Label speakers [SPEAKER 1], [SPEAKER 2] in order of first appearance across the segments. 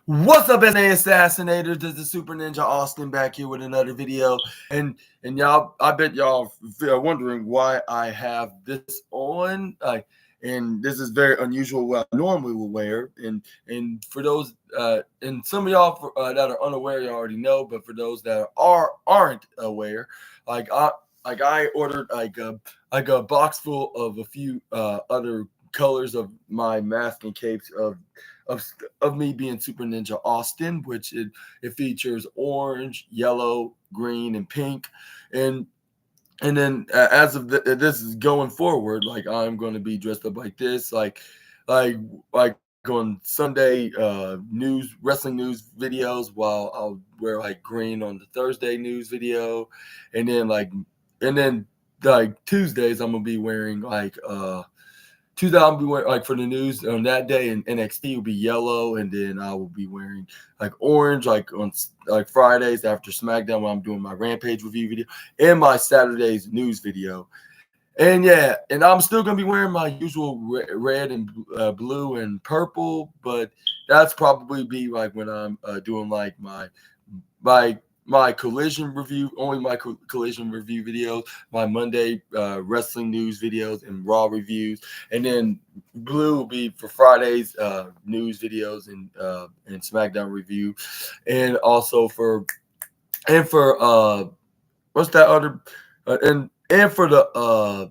[SPEAKER 1] What's up, SNA Assassinators? This is Super Ninja Austin back here with another video. And y'all, I bet y'all are wondering why I have this on. And this is very unusual what I normally will wear. And for those and some of y'all that are unaware, you already know. But for those that aren't aware, I ordered like a box full of a few other colors of my mask and capes of me being Super Ninja Austin, which it features orange, yellow, green, and pink, and then as of this is going forward, like I'm going to be dressed up like this, like on Sunday wrestling news videos, while I'll wear like green on the Thursday news video, and then like Tuesdays I'm gonna be wearing Tuesday I'll be wearing like for the news on that day, and NXT will be yellow, and then I will be wearing like orange like on like Fridays after SmackDown when I'm doing my Rampage review video and my Saturday's news video. And yeah, and I'm still gonna be wearing my usual red and blue and purple, but that's probably be like when I'm doing like my collision review, only my collision review videos, my Monday wrestling news videos and Raw reviews, and then blue will be for Friday's news videos and SmackDown review, and also for what's that other and for the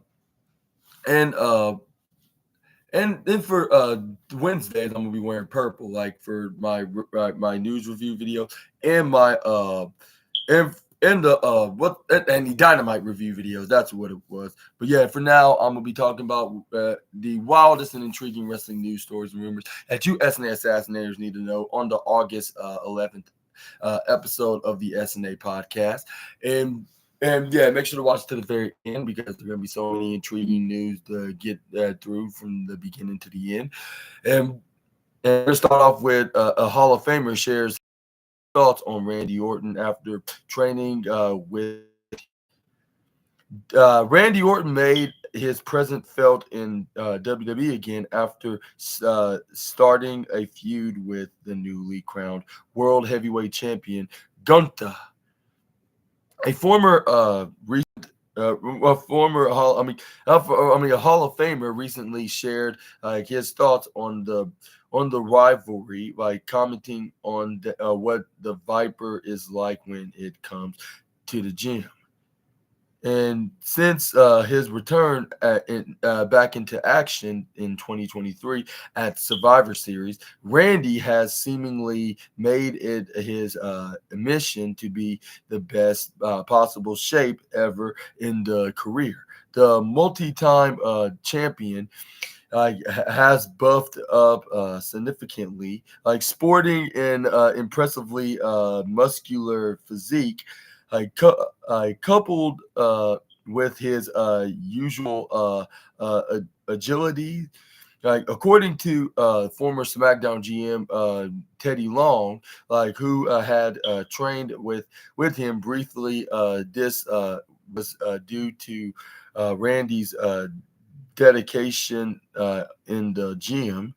[SPEAKER 1] and then for Wednesdays, I'm gonna be wearing purple, like for my news review video and my and the and the Dynamite review videos. That's what it was. But yeah, for now, I'm gonna be talking about the wildest and intriguing wrestling news stories and rumors that you SNA Assassinators need to know on the August 11th episode of the SNA podcast. And yeah, make sure to watch to the very end because there's going to be so many intriguing news to get through from the beginning to the end. And we're going to start off with a Hall of Famer shares thoughts on Randy Orton after training with. Randy Orton made his presence felt in WWE again after starting a feud with the newly crowned World Heavyweight Champion Gunther. A former a Hall of Famer recently shared his thoughts on the rivalry, like commenting on what the Viper is like when it comes to the gym. And since his return back into action in 2023 at Survivor Series, Randy has seemingly made it his mission to be the best possible shape ever in the career. The multi-time champion has buffed up significantly, like sporting an impressively muscular physique, coupled with his usual agility. Like according to former SmackDown GM Teddy Long, like who had trained with him briefly, this was due to Randy's dedication in the gym.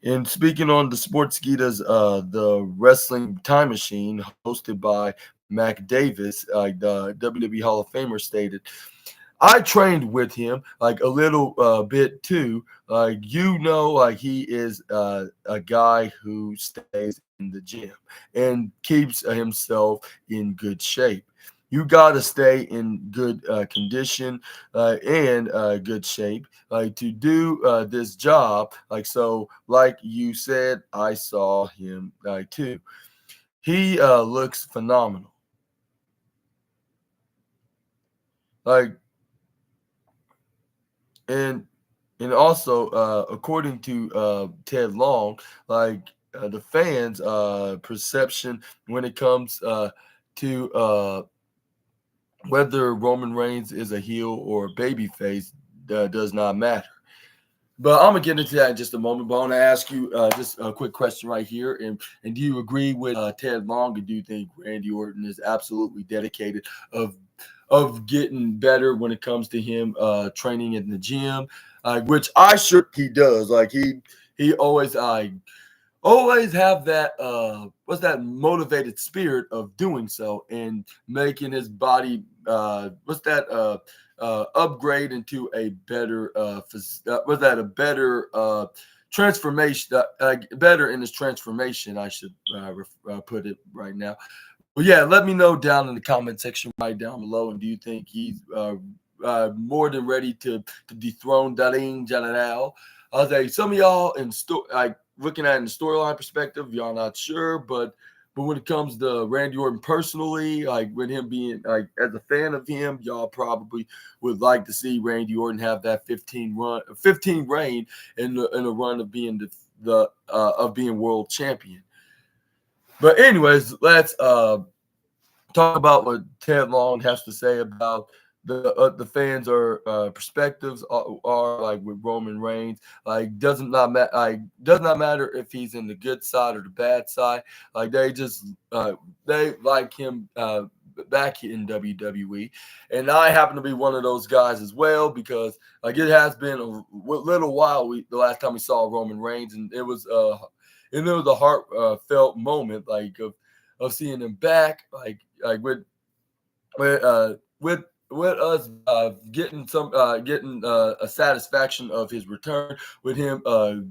[SPEAKER 1] And speaking on the Sportskeeda's the Wrestling Time Machine, hosted by Mac Davis, the WWE Hall of Famer, stated, I trained with him like a little bit too. Like like he is a guy who stays in the gym and keeps himself in good shape. You got to stay in good condition and good shape, like to do this job. Like so, like you said, I saw him too. He looks phenomenal. Like and also according to Ted Long, like the fans' perception when it comes to whether Roman Reigns is a heel or a babyface does not matter. But I'm gonna get into that in just a moment. But I want to ask you just a quick question right here, and do you agree with Ted Long, and do you think Randy Orton is absolutely dedicated of getting better when it comes to him training in the gym, which I sure he does. Like he always always have that what's that motivated spirit of doing so and making his body what's that upgrade into a better was that a better transformation better in his transformation, I should put it right now. Well, yeah, let me know down in the comment section right down below. And do you think he's more than ready to dethrone Daring General? I'll say some of y'all like looking at it in the storyline perspective, y'all not sure, but when it comes to Randy Orton personally, like with him being like as a fan of him, y'all probably would like to see Randy Orton have that 15 reign in the run of being the of being world champion. But anyways, let's talk about what Ted Long has to say about the fans or perspectives are like with Roman Reigns. Like does not matter if he's in the good side or the bad side. Like they like him back in WWE, and I happen to be one of those guys as well because like it has been a little while the last time we saw Roman Reigns, and it was a heartfelt moment like of seeing him back like with with us getting a satisfaction of his return with him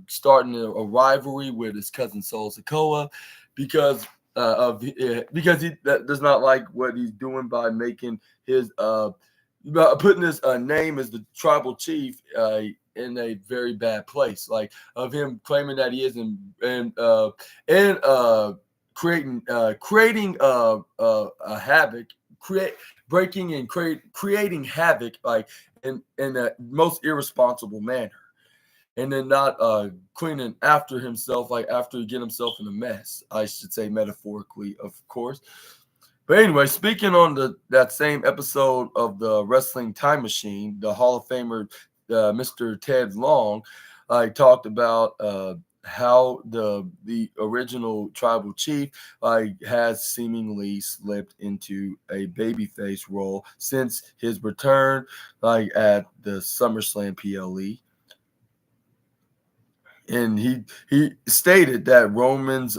[SPEAKER 1] starting a rivalry with his cousin Sol Sikoa because because he does not like what he's doing by making his putting his name as the tribal chief in a very bad place, like of him claiming that he is and creating a havoc, breaking and creating havoc like in the most irresponsible manner, and then not cleaning after himself, like after he get himself in a mess, I should say metaphorically, of course. But anyway, speaking on that same episode of the Wrestling Time Machine, the Hall of Famer Mr. Ted Long, I talked about how the original tribal chief has seemingly slipped into a babyface role since his return at the SummerSlam PLE. And he stated that Roman's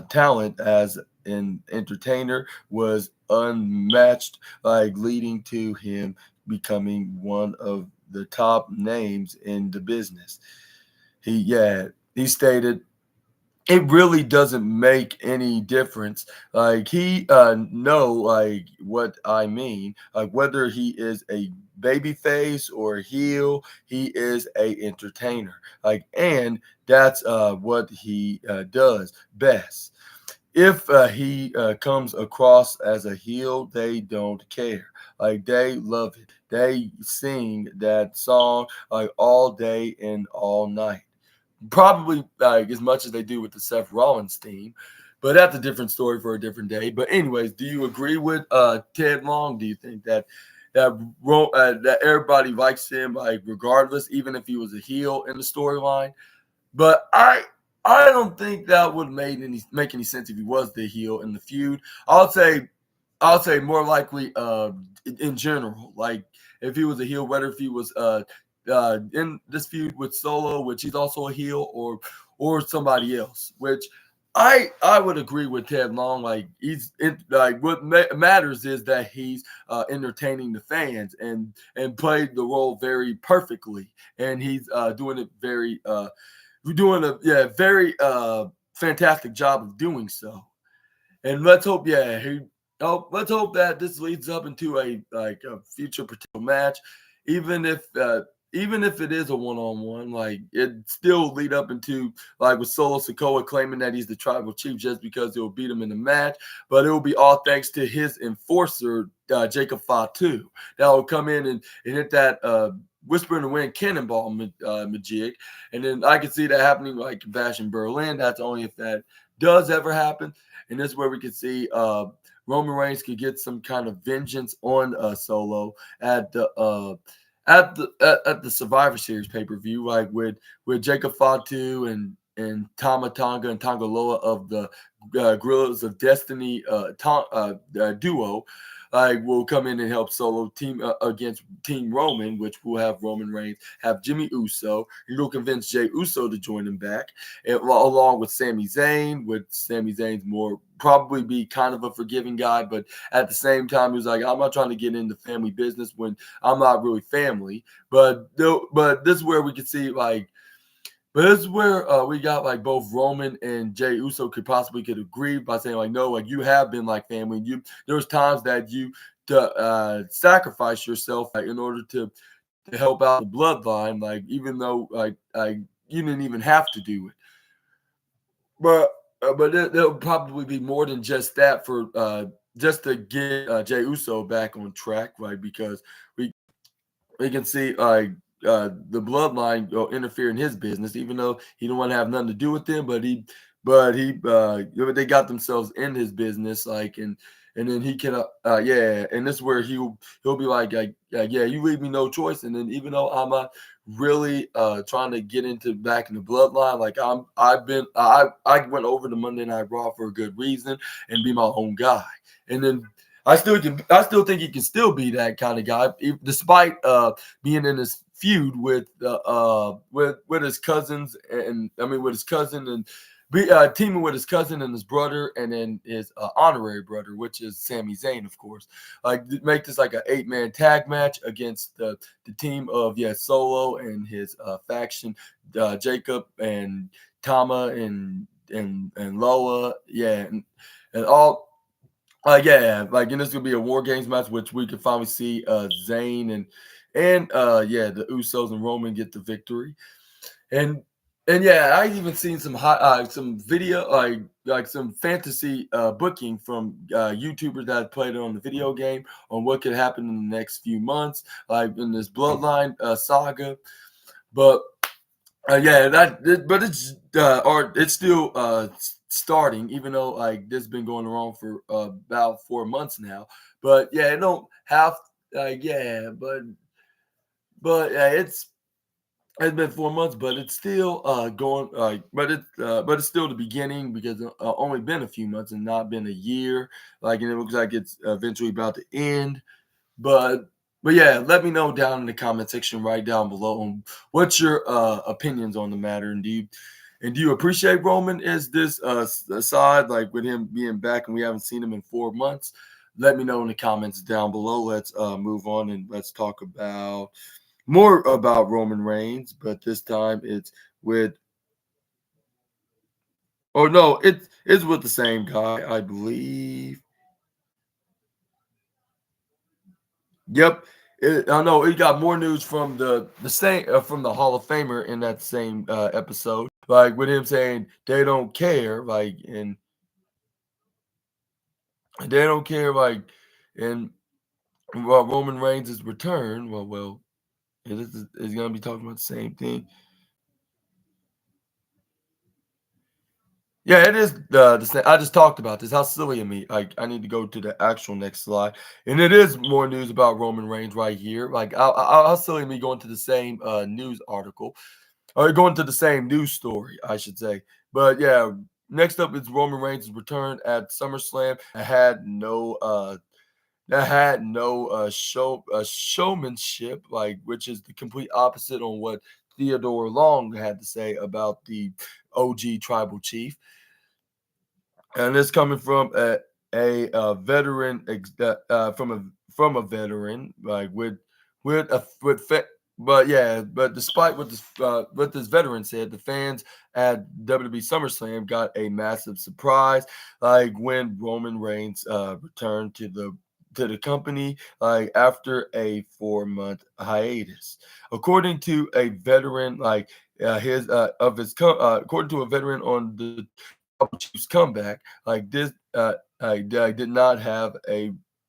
[SPEAKER 1] talent as an entertainer was unmatched, like leading to him becoming one of the top names in the business. He stated it really doesn't make any difference. Like he know like what I mean. Like whether he is a baby face or a heel, he is a entertainer. Like and that's what he does best. If he comes across as a heel, they don't care. Like they love it. They sing that song like all day and all night, probably as much as they do with the Seth Rollins theme, but that's a different story for a different day. But anyways, do you agree with Ted Long? Do you think that everybody likes him like regardless, even if he was a heel in the storyline? But I don't think that would make any sense if he was the heel in the feud. I'll say more likely in general, like if he was a heel, whether if he was in this feud with Solo, which he's also a heel, or somebody else, which I would agree with Ted Long. Like like what matters is that he's entertaining the fans and played the role very perfectly, and he's doing it doing a very fantastic job of doing so. And let's hope, let's hope that this leads up into a future potential match, even if it is a one-on-one, like it still lead up into like with Solo Sikoa claiming that he's the tribal chief just because he'll beat him in the match, but it will be all thanks to his enforcer Jacob Fatu that will come in and hit that Whisper in the Wind cannonball majig, and then I can see that happening like Bash in Berlin. That's only if that does ever happen. And this is where we can see Roman Reigns could get some kind of vengeance on Solo at the Survivor Series pay-per-view, like with Jacob Fatu and Tama Tonga and Tongaloa of the Gorillas of Destiny duo, will come in and help Solo team against Team Roman, which will have Roman Reigns, have Jimmy Uso. He'll convince Jay Uso to join him back, and, along with Sami Zayn. With Sami Zayn's more probably be kind of a forgiving guy, but at the same time, he was like, I'm not trying to get into family business when I'm not really family. But this is where we can see but this is where we got both Roman and Jay Uso could agree by saying no, you have been like family. There was times that you sacrifice yourself in order to help out the bloodline, even though you didn't even have to do it. But there'll probably be more than just that for just to get Jay Uso back on track, right? Because we can see the bloodline interfere in his business, even though he don't want to have nothing to do with them. They got themselves in his business, and then he can, and this is where he'll be yeah, you leave me no choice. And then even though I'm not really trying to get into back in the bloodline, I went over to Monday Night Raw for a good reason and be my own guy. And then I still think he can still be that kind of guy, despite being in this feud with his cousins, and I mean with his cousin, and teaming with his cousin and his brother, and then his honorary brother, which is Sami Zayn, of course. Make this like an 8-man tag match against the team of Solo and his faction, Jacob and Tama and Loa, and all. And this will be a War Games match, which we can finally see Zayn and the Usos and Roman get the victory. And I even seen some some video some fantasy booking from YouTubers that played it on the video game on what could happen in the next few months, in this Bloodline saga. But it's still starting, even though this has been going on for about 4 months now. But it don't have it's been 4 months, but it's still going but it's still the beginning, because only been a few months and not been a year. And it looks like it's eventually about to end. But let me know down in the comment section right down below on what's your opinions on the matter, and do you appreciate Roman as this side, with him being back and we haven't seen him in 4 months? Let me know in the comments down below. Let's move on and let's talk about more about Roman Reigns, but this time it's with no, it's with the same guy, I believe. Yep. I know it got more news from the same from the Hall of Famer in that same episode, with him saying they don't care, and they don't care, and Roman Reigns' return. It is going to be talking about the same thing. Yeah, it is the same. I just talked about this. How silly of me. I need to go to the actual next slide. And it is more news about Roman Reigns right here. How silly of me going to the same news article, or going to the same news story, I should say. But next up is Roman Reigns' return at SummerSlam. That had no showmanship, which is the complete opposite on what Theodore Long had to say about the OG Tribal Chief. And it's coming from a veteran, from a veteran, but despite what this veteran said, the fans at WWE SummerSlam got a massive surprise, when Roman Reigns returned to the company, after a 4-month hiatus. According to a veteran, according to a veteran on the Chiefs comeback, this I did not have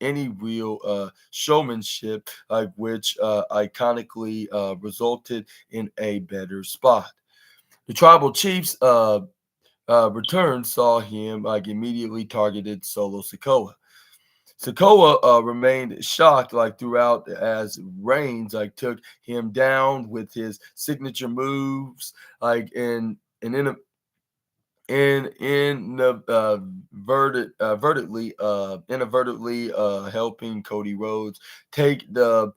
[SPEAKER 1] any real showmanship, which iconically resulted in a better spot. The Tribal Chiefs return saw him immediately targeted Solo Sikoa. Sikoa remained shocked throughout, as Reigns took him down with his signature moves, and in in the inadvertently helping Cody Rhodes take the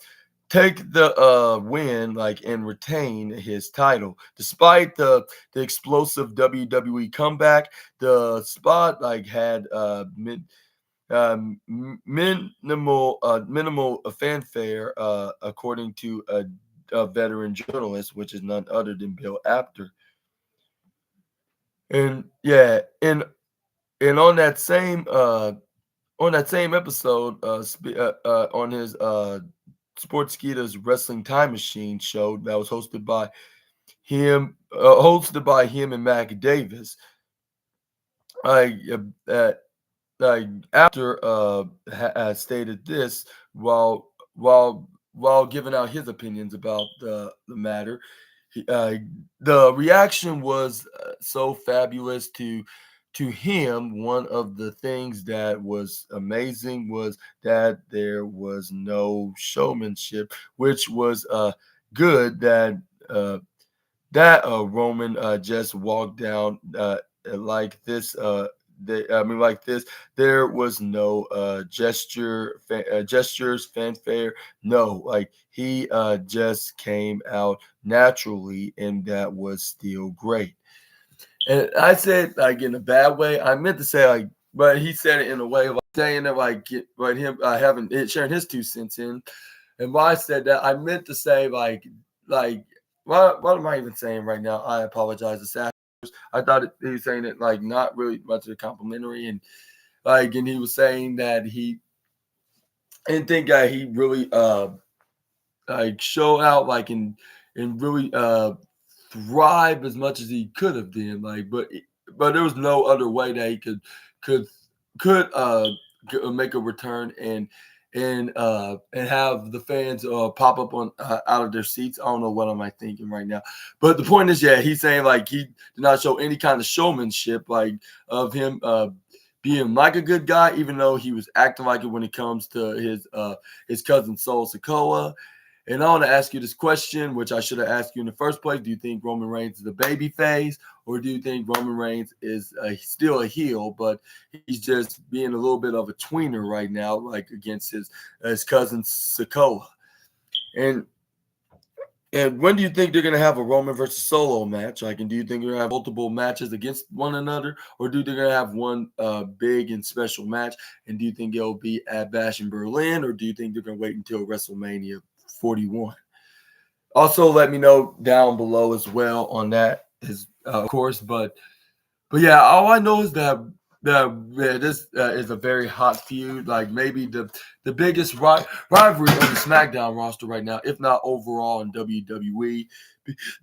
[SPEAKER 1] win, like, and retain his title. Despite the explosive WWE comeback, the spot like had minimal fanfare, according to a veteran journalist, which is none other than Bill Apter. And yeah, and on that same episode, on his Sportskeeda's Wrestling Time Machine show that was hosted by him and Mac Davis. I After stated this while giving out his opinions about the matter. The reaction was so fabulous to him. One of the things that was amazing was that there was no showmanship, which was good. That Roman just walked down like this. Like this. There was no gestures, fanfare. No, like he just came out naturally, and that was still great. And I said, like, in a bad way. I meant to say, like, but he said it in a way of, like, saying that, like, but him having sharing his 2 cents in. And why I said that, I meant to say, like, what am I even saying right now? I apologize, Assassinators. I thought he was saying it, like, not really much of a complimentary, and like, and he was saying that he didn't think that he really like show out, like, and really thrive as much as he could have done, like, but there was no other way that he could could make a return and have the fans pop up on out of their seats. I don't know what am I thinking right now, but the point is, yeah, he's saying, like, he did not show any kind of showmanship, like, of him being like a good guy, even though he was acting like it when it comes to his cousin Sol Sikoa. And I want to ask you this question, which I should have asked you in the first place. Do you think Roman Reigns is a baby face, or do you think Roman Reigns is still a heel, but he's just being a little bit of a tweener right now, like against his cousin Sikoa? And when do you think they're going to have a Roman versus Solo match? Like, and do you think they're going to have multiple matches against one another, or do you think they're going to have one big and special match? And do you think it'll be at Bash in Berlin, or do you think they're going to wait until WrestleMania 41? Also, let me know down below as well on that, of course. But yeah, all I know is that this is a very hot feud. Like, maybe the biggest rivalry on the SmackDown roster right now, if not overall in WWE,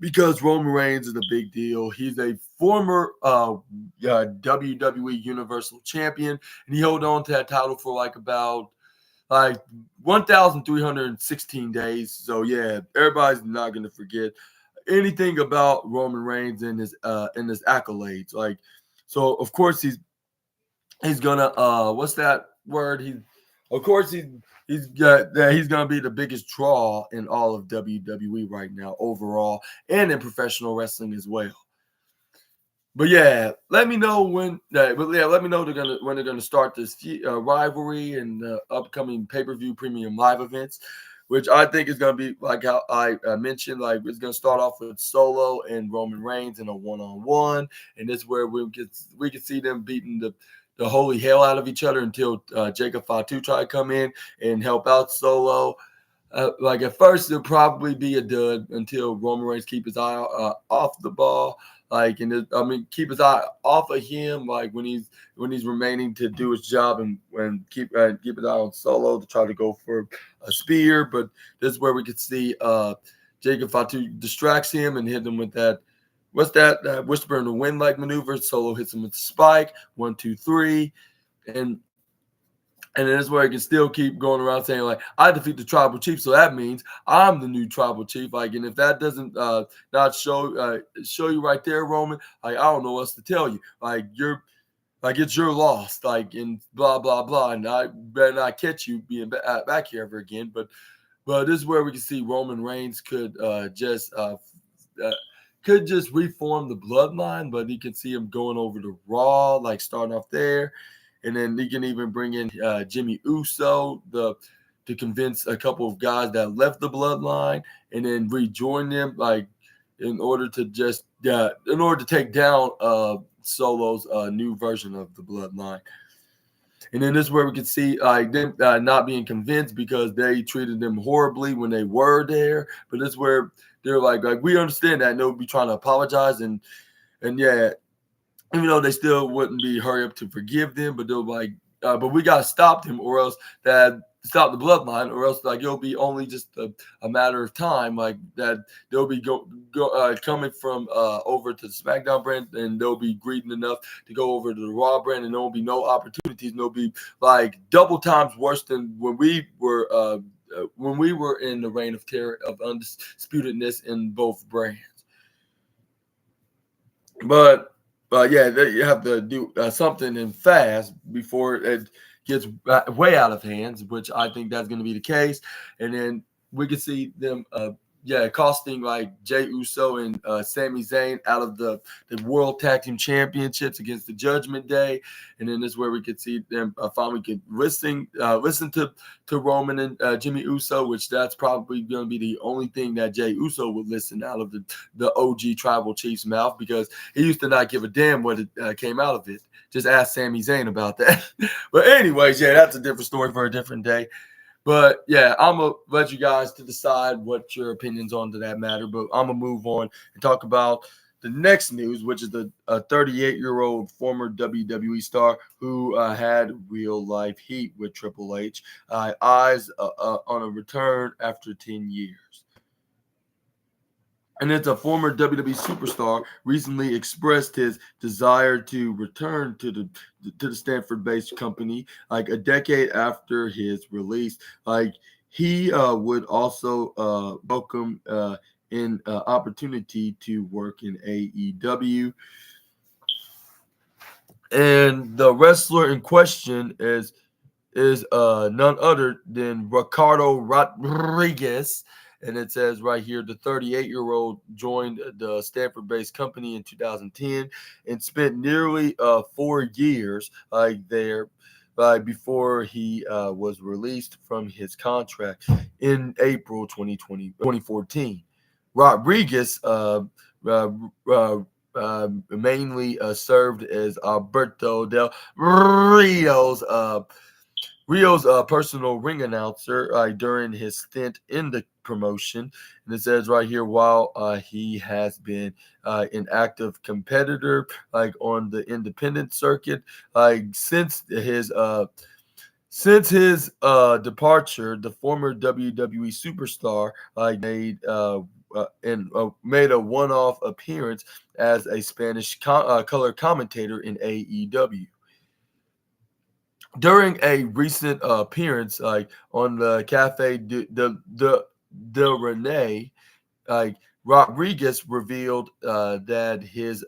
[SPEAKER 1] because Roman Reigns is a big deal. He's a former WWE Universal Champion, and he held on to that title for about 1,316 days. So yeah, everybody's not gonna forget anything about Roman Reigns and his accolades. Like, so of course he's gonna what's that word? He's gonna be the biggest draw in all of WWE right now, overall, and in professional wrestling as well. But yeah, let me know when. Let me know when they're gonna start this rivalry and upcoming pay-per-view premium live events, which I think is gonna be like how I mentioned. Like, it's gonna start off with Solo and Roman Reigns in a one-on-one, and this is where we can see them beating the holy hell out of each other until Jacob Fatu try to come in and help out Solo. Like, at first, it'll probably be a dud until Roman Reigns keep his eye off the ball. Like, keep his eye off of him. Like, when he's remaining to do his job, and keep his eye on Solo to try to go for a spear. But this is where we could see Jacob Fatu distracts him and hit him with that. What's that? Whisper in the wind like maneuver. Solo hits him with the spike. 1, 2, 3, and then that's where he can still keep going around saying, like, I defeat the tribal chief, so that means I'm the new tribal chief. Like, and if that doesn't not show you right there, Roman, like, I don't know what else to tell you. Like, it's your loss, like, and blah blah blah, and I better not catch you being back here ever again. But this is where we can see Roman Reigns could just could just reform the bloodline, but you can see him going over to Raw, like starting off there. And then he can even bring in Jimmy Uso to convince a couple of guys that left the bloodline and then rejoin them, like in order to take down Solo's new version of the bloodline. And then this is where we can see them not being convinced because they treated them horribly when they were there. But this is where they're like we understand that, and they'll be trying to apologize and yeah, even though they still wouldn't be hurry up to forgive them, but they'll but we gotta stop them, or else stop the bloodline, or else it'll be only just a matter of time, like that they'll be coming from over to the SmackDown brand, and they'll be greedy enough to go over to the Raw brand, and there will be no opportunities, and they'll be like double times worse than when we were in the reign of terror of undisputedness in both brands. But yeah, you have to do something and fast before it gets way out of hands, which I think that's going to be the case. And then we could see them, costing like Jey Uso and Sami Zayn out of the World Tag Team Championships against the Judgment Day. And then this is where we could see them finally get listen to Roman and Jimmy Uso, which that's probably going to be the only thing that Jey Uso would listen out of the OG Tribal Chief's mouth, because he used to not give a damn what came out of it. Just ask Sami Zayn about that. But anyways, yeah, that's a different story for a different day. But yeah, I'm going to let you guys to decide what your opinions on to that matter. But I'm going to move on and talk about the next news, which is the 38-year-old former WWE star who had real-life heat with Triple H. Eyes on a return after 10 years. And it's a former WWE superstar recently expressed his desire to return to the Stanford-based company, like a decade after his release. Like he would also welcome an opportunity to work in AEW. And the wrestler in question is none other than Ricardo Rodriguez. And it says right here, the 38-year-old joined the Stanford-based company in 2010 and spent nearly 4 years there before he was released from his contract in April 2014. Rodriguez mainly served as Alberto Del Rio's personal ring announcer during his stint in the promotion. And it says right here, while he has been an active competitor on the independent circuit, since his departure, the former WWE superstar made a one-off appearance as a Spanish color commentator in AEW. During a recent appearance on the Cafe de Rene, Rodriguez revealed that his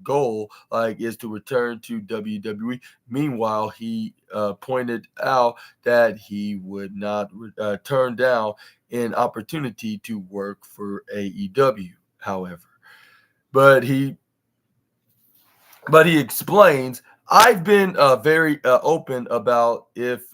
[SPEAKER 1] goal is to return to WWE. Meanwhile, he pointed out that he would not turn down an opportunity to work for AEW, however. But he explains, I've been very open about if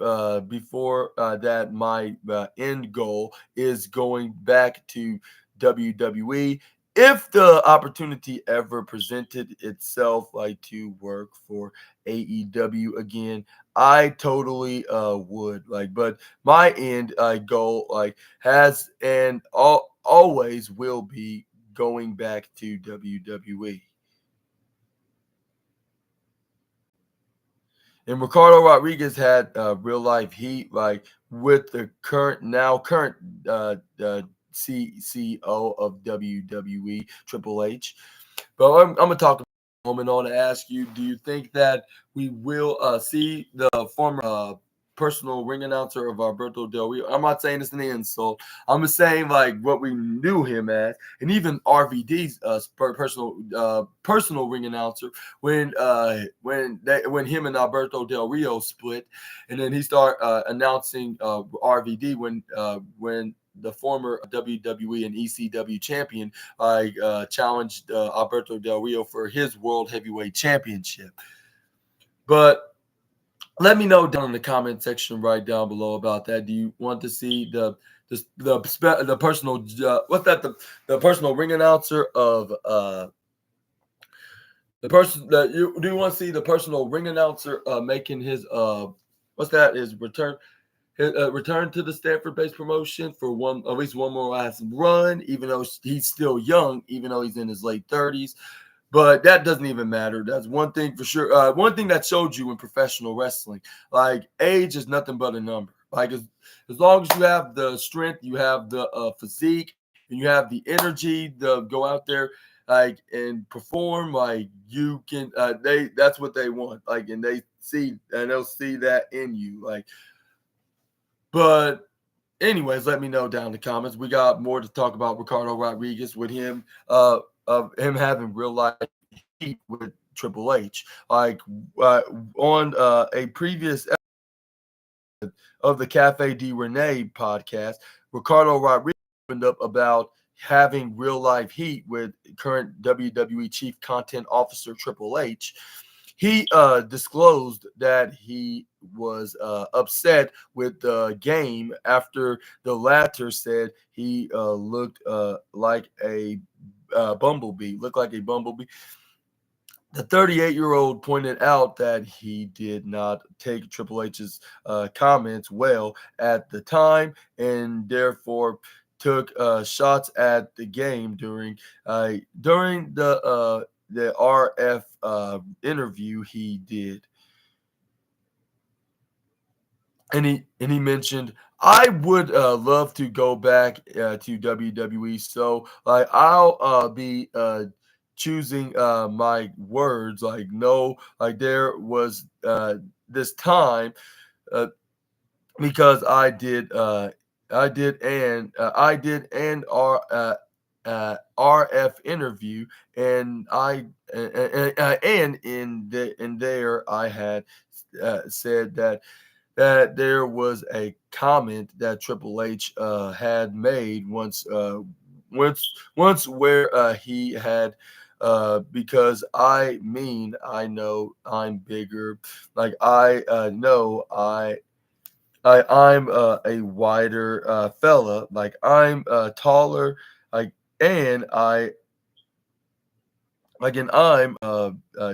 [SPEAKER 1] before that my end goal is going back to WWE. If the opportunity ever presented itself to work for AEW again, I totally would. But my end goal has and always will be going back to WWE. And Ricardo Rodriguez had real life heat, with the current CEO of WWE, Triple H. But I'm going to talk a moment on to ask you: do you think that we will see the former personal ring announcer of Alberto Del Rio? I'm not saying it's an insult. I'm just saying what we knew him as, and even RVD's personal ring announcer when him and Alberto Del Rio split, and then he started announcing RVD when the former WWE and ECW champion, challenged Alberto Del Rio for his World Heavyweight Championship. But let me know down in the comment section right down below about that. Do you want to see the personal the personal ring announcer of the person that you do you want to see the personal ring announcer making his his return to the Stanford-based promotion for at least one more last run, even though he's still young, even though he's in his late 30s. But that doesn't even matter. That's one thing for sure. One thing that showed you in professional wrestling, like age is nothing but a number. Like as long as you have the strength, you have the physique, and you have the energy to go out there like and perform, like you can. That's what they want. Like and they'll see that in you. Like, but anyways, let me know down in the comments. We got more to talk about Ricardo Rodriguez with him. Of him having real life heat with Triple H. Like on a previous episode of the Cafe de Rene podcast, Ricardo Rodriguez opened up about having real life heat with current WWE Chief Content Officer Triple H. He disclosed that he was upset with the game after the latter said he looked like a bumblebee. The 38-year-old pointed out that he did not take Triple H's comments well at the time and therefore took shots at the game during the RF interview he did. And he mentioned, I would love to go back to WWE. So like I'll be choosing my words. Like no, like there was this time because I did an RF interview, and in there I had said that there was a comment that Triple H had made once where he had because I know I'm bigger, like I know I'm a wider fella, like I'm taller, like and I like and I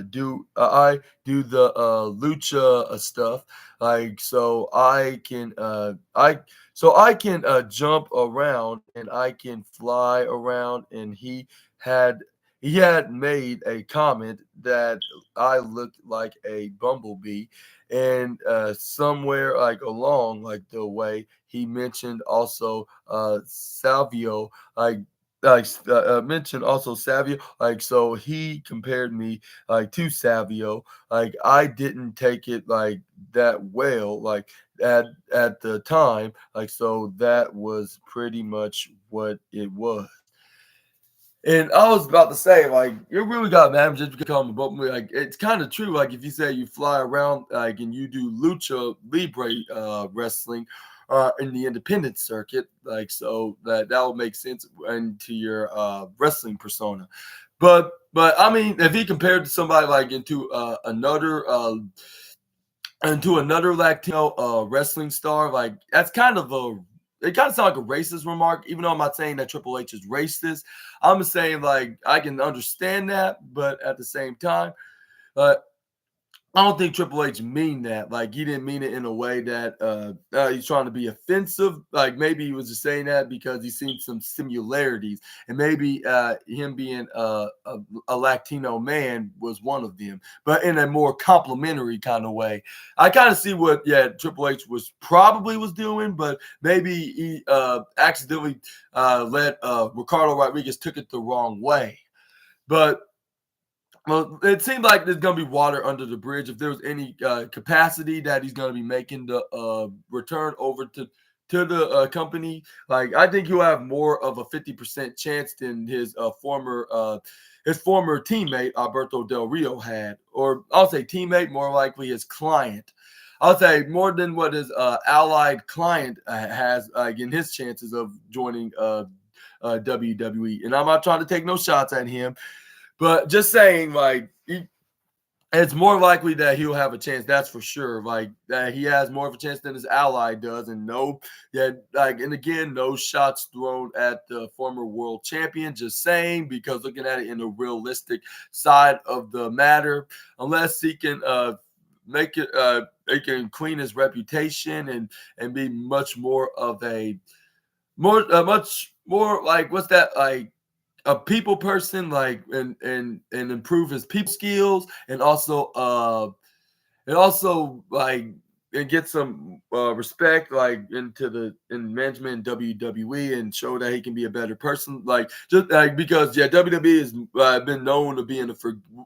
[SPEAKER 1] do the lucha stuff, like so I can jump around and I can fly around. And he had made a comment that I looked like a bumblebee. And somewhere like along like the way he mentioned also Salvio, mentioned also Savio, like so he compared me like to Savio. Like I didn't take it like that well, like at the time, like so that was pretty much what it was. And I was about to say, like, you really got mad just because I'm above me. Like, it's kind of true. Like, if you say you fly around, like, and you do lucha libre wrestling in the independent circuit, like, so that would make sense into your wrestling persona. But I mean, if he compared to somebody like into another Latino wrestling star, like that's kind of it kind of sounds like a racist remark, even though I'm not saying that Triple H is racist. I'm saying like I can understand that, but at the same time, uh, I don't think Triple H mean that. Like he didn't mean it in a way that he's trying to be offensive. Like maybe he was just saying that because he's seen some similarities, and maybe him being a Latino man was one of them, but in a more complimentary kind of way. I kind of see what Triple H was doing, but maybe he accidentally let Ricardo Rodriguez took it the wrong way. But well, it seemed like there's going to be water under the bridge. If there was any capacity that he's going to be making the return over to the company, like I think he'll have more of a 50% chance than his former teammate Alberto Del Rio had, or I'll say teammate, more likely his client. I'll say more than what his allied client has in his chances of joining WWE. And I'm not trying to take no shots at him, but just saying, like, it's more likely that he'll have a chance. That's for sure. Like that, he has more of a chance than his ally does. And no, yeah, like, and again, no shots thrown at the former world champion. Just saying, because looking at it in a realistic side of the matter, unless he can make it, he can clean his reputation and be much more of a much more like what's that like a people person, like and improve his people skills, and also like and get some respect like into the in management in WWE and show that he can be a better person, like just like because yeah, WWE has been known to be in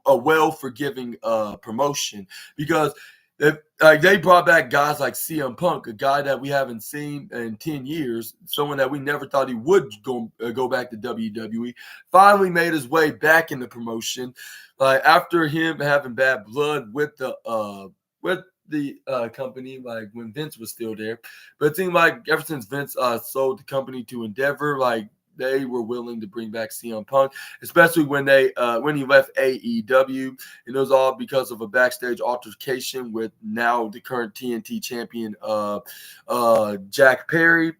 [SPEAKER 1] a well forgiving promotion because if like they brought back guys like CM Punk, a guy that we haven't seen in 10 years, someone that we never thought he would go back to WWE, finally made his way back in the promotion. After him having bad blood with the company, like when Vince was still there. But it seemed like ever since Vince sold the company to Endeavor, like they were willing to bring back CM Punk, especially when he left AEW, and it was all because of a backstage altercation with now the current TNT champion, Jack Perry.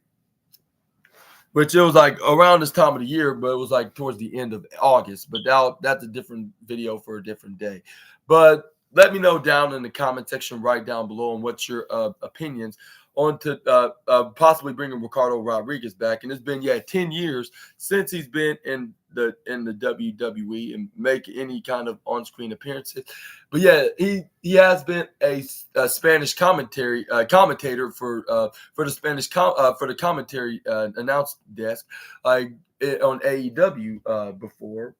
[SPEAKER 1] Which it was like around this time of the year, but it was like towards the end of August. But now that's a different video for a different day. But let me know down in the comment section right down below and what's your opinions on to possibly bringing Ricardo Rodriguez back. And it's been 10 years since he's been in the WWE and make any kind of on-screen appearances. But yeah, he has been a Spanish commentator for the Spanish for the commentary announce desk on AEW before.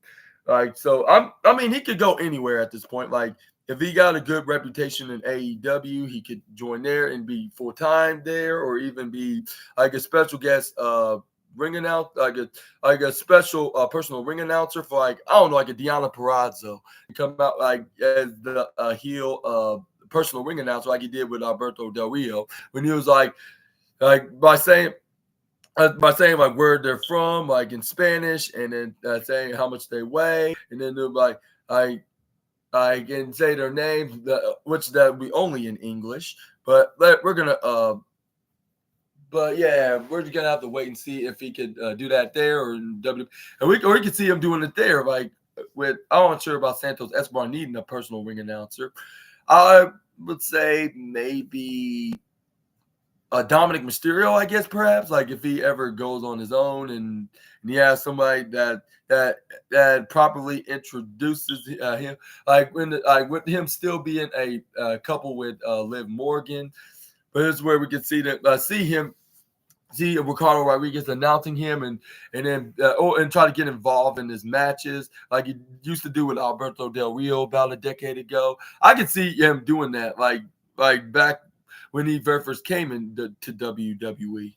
[SPEAKER 1] So I mean he could go anywhere at this point. Like if he got a good reputation in AEW, he could join there and be full time there, or even be like a special guest ring announcer, like a special personal ring announcer for like I don't know, like a Deonna Purrazzo, and come out like as the heel personal ring announcer, like he did with Alberto Del Rio when he was like by saying like where they're from, like in Spanish, and then saying how much they weigh, and then they're like I can say their names, which that would be only in English. But we're gonna but yeah, we're just gonna have to wait and see if he could do that there or in W. And we could see him doing it there. Like with, I'm not sure about Santos Escobar needing a personal ring announcer. I would say maybe Dominic Mysterio, I guess perhaps. Like if he ever goes on his own and he has somebody that properly introduces him, like with him still being a couple with Liv Morgan. But this is where we can see Ricardo Rodriguez announcing him and then and try to get involved in his matches like he used to do with Alberto Del Rio about a decade ago. I could see him doing that like back when he very first came to WWE.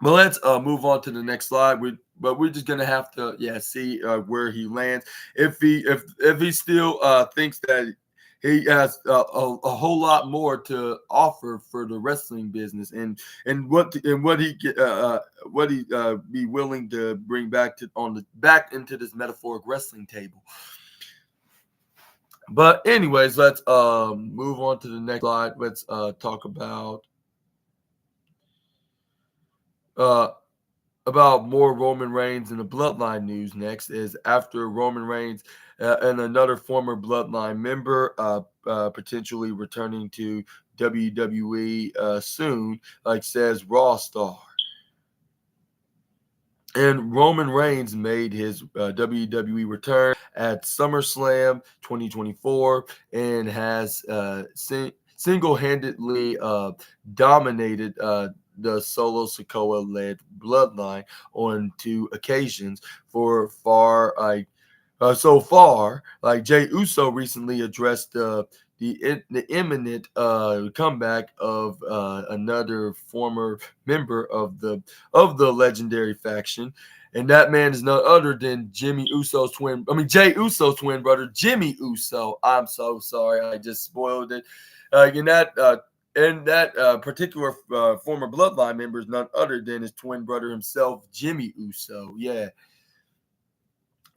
[SPEAKER 1] But let's move on to the next slide. But we're just gonna have to see where he lands. If he still thinks that he has a whole lot more to offer for the wrestling business, and what he be willing to bring back into this metaphoric wrestling table. But anyways, let's move on to the next slide. Let's talk about more Roman Reigns and the Bloodline news. Next is after Roman Reigns and another former Bloodline member potentially returning to WWE soon, like says Raw star. And Roman Reigns made his WWE return at SummerSlam 2024 and has single-handedly dominated the Solo Sikoa-led Bloodline on 2 occasions so far. Like Jey Uso recently addressed the imminent comeback of another former member of the legendary faction, And that man is none other than Jey Uso's twin brother, Jimmy Uso. I'm so sorry, I just spoiled it. In that particular former bloodline member is none other than his twin brother himself, Jimmy Uso. Yeah,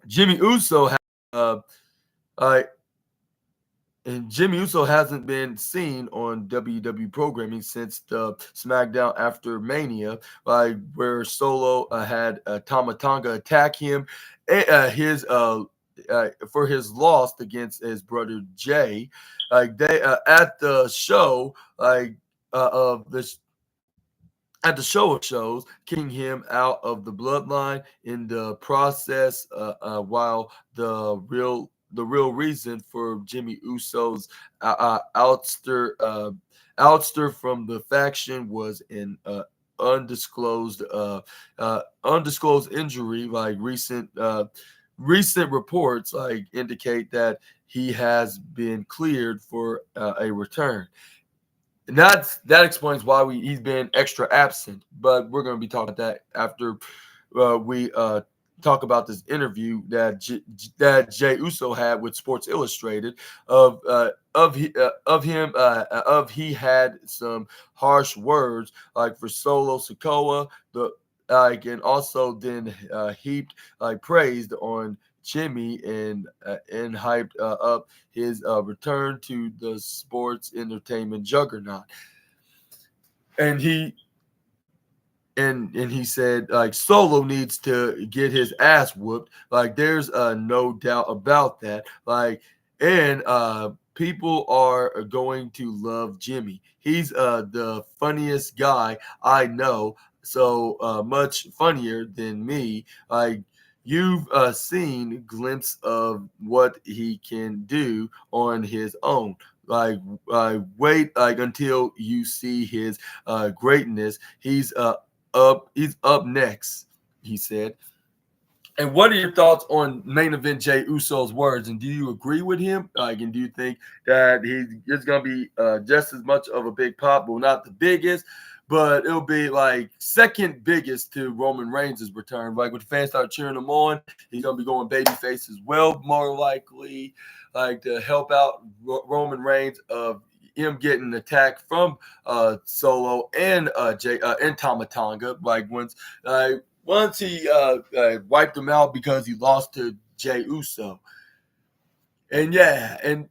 [SPEAKER 1] Jimmy Uso has uh, uh, and Jimmy Uso hasn't been seen on WWE programming since the SmackDown After Mania, where Solo had Tama Tonga attack him, his for his loss against his brother Jay. They at the show, of this at the show of shows, kicking him out of the bloodline in the process, while the real reason for Jimmy Uso's ouster from the faction was an undisclosed undisclosed injury. Recent reports indicate that he has been cleared for a return. And that explains why he's been extra absent. But we're going to be talking about that after we talk about this interview that Jey Uso had with Sports Illustrated of he had some harsh words for Solo Sikoa, and also then heaped praised on Jimmy and hyped up his return to the sports entertainment juggernaut. And he said Solo needs to get his ass whooped. There's no doubt about that. And people are going to love Jimmy. He's the funniest guy I know. So much funnier than me. You've seen a glimpse of what he can do on his own. Wait until you see his greatness. He's up next, he said. And what are your thoughts on main event Jey Uso's words? And do you agree with him? And do you think that he's going to be just as much of a big pop? Well, not the biggest, but it'll be second biggest to Roman Reigns' return. When the fans start cheering him on, he's going to be going babyface as well, more likely, to help out Roman Reigns of him getting attacked from Solo and and Tama Tonga. Once he wiped him out because he lost to Jey Uso. And yeah, and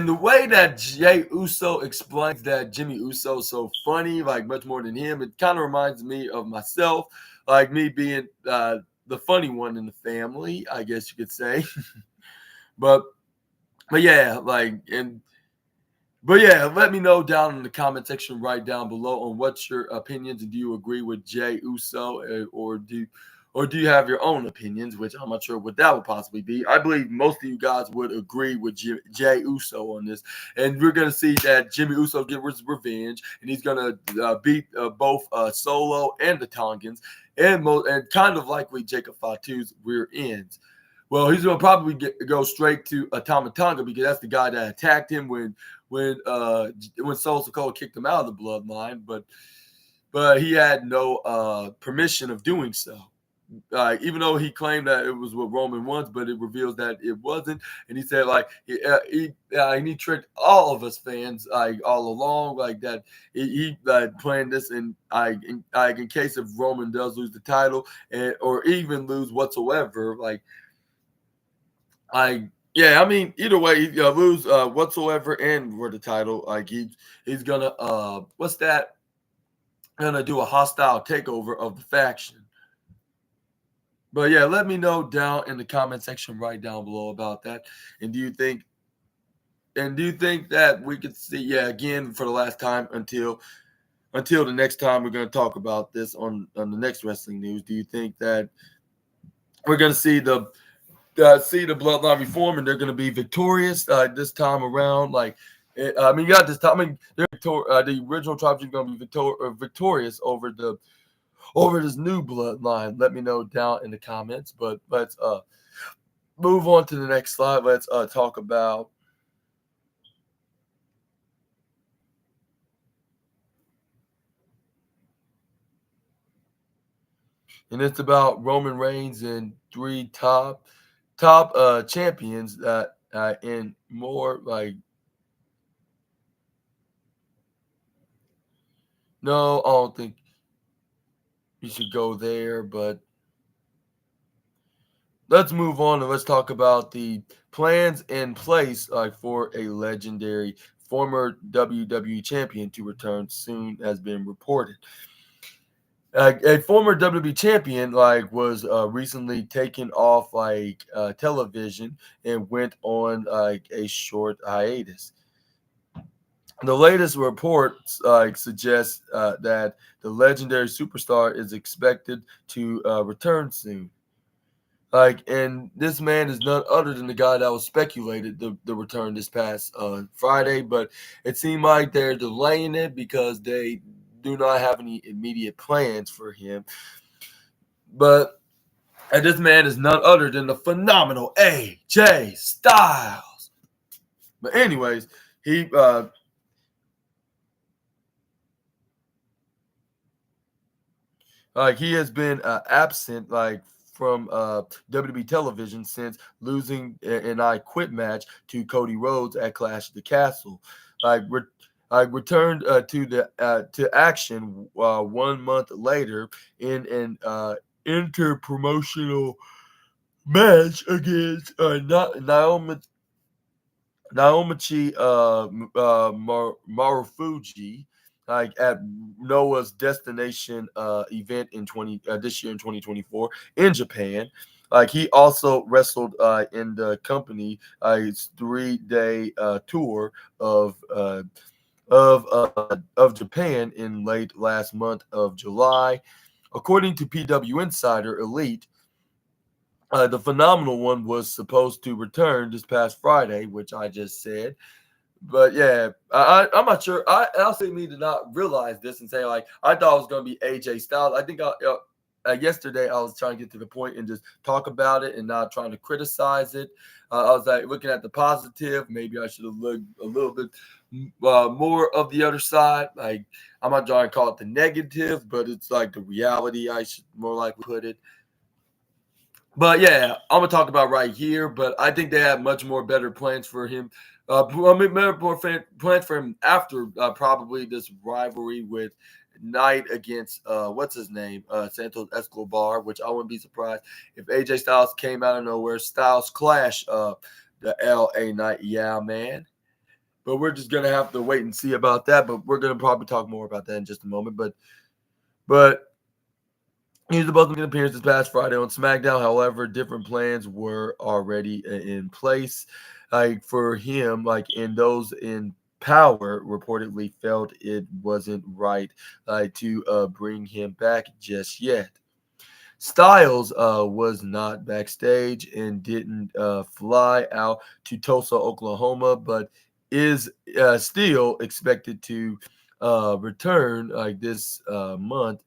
[SPEAKER 1] the way that Jey Uso explains that Jimmy Uso is so funny, much more than him, it kind of reminds me of myself, me being the funny one in the family, I guess you could say. but yeah, let me know down in the comment section right down below on what's your opinions, and do you agree with Jey Uso, or do you have your own opinions, which I'm not sure what that would possibly be. I believe most of you guys would agree with Jey Uso on this, and we're going to see that Jimmy Uso get his revenge, and he's going to beat both Solo and the Tongans, and kind of likely Jacob Fatu's rear ends. Well, he's going to probably go straight to Tama Tonga, because that's the guy that attacked him when Solo Sikoa kicked him out of the bloodline, but he had no permission of doing so. Even though he claimed that it was what Roman wants, but it reveals that it wasn't. And he said he tricked all of us fans all along, that he planned this in case if Roman does lose the title, or even lose whatsoever. Either way, he lose whatsoever and for the title. He's gonna gonna do a hostile takeover of the faction. But yeah, let me know down in the comment section right down below about that. And do you think that we could see, again, for the last time until the next time we're going to talk about this on the next wrestling news, do you think that we're going to see the bloodline reform and they're going to be victorious this time around? You got this time. The original tribes are going to be victorious over this new bloodline. Let me know down in the comments. But let's move on to the next slide. Let's talk about and it's about Roman Reigns and three top champions that and more like. No, I don't think you should go there, but let's move on and let's talk about the plans in place for a legendary former WWE champion to return soon has been reported. A former WWE champion was recently taken off television and went on a short hiatus. The latest reports suggest that the legendary superstar is expected to return soon. And this man is none other than the guy that was speculated the return this past Friday, but it seemed like they're delaying it because they do not have any immediate plans for him. But and this man is none other than the phenomenal AJ Styles. But anyways, he he has been absent from WWE television since losing an I Quit match to Cody Rhodes at Clash of the Castle. I returned to action 1 month later in an interpromotional match against Naomichi Marufuji, at Noah's Destination event in this year in 2024 in Japan. He also wrestled in the company 3-day tour of Japan in late last month of July. According to PW Insider Elite, the phenomenal one was supposed to return this past Friday, which I just said. But yeah, I'm not sure. I also need to not realize this and say I thought it was going to be AJ Styles. I think yesterday I was trying to get to the point and just talk about it and not trying to criticize it. I was looking at the positive. Maybe I should have looked a little bit more of the other side. I'm not trying to call it the negative, but it's the reality. I should more likely put it. But yeah, I'm gonna talk about right here. But I think they have much more better plans for him. Plans for him after probably this rivalry with Knight against what's his name, Santos Escobar, which I wouldn't be surprised if AJ Styles came out of nowhere. Styles clash the LA Knight, yeah, man. But we're just gonna have to wait and see about that. But we're gonna probably talk more about that in just a moment. But he's about to make an appearance this past Friday on SmackDown. However, different plans were already in place, for him. And those in power reportedly felt it wasn't right, to bring him back just yet. Styles was not backstage and didn't fly out to Tulsa, Oklahoma, but is still expected to return this month.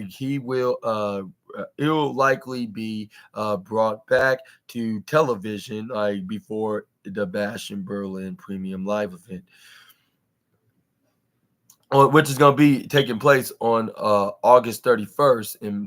[SPEAKER 1] He'll likely be brought back to television before the Bash in Berlin Premium Live event, which is going to be taking place on August 31st in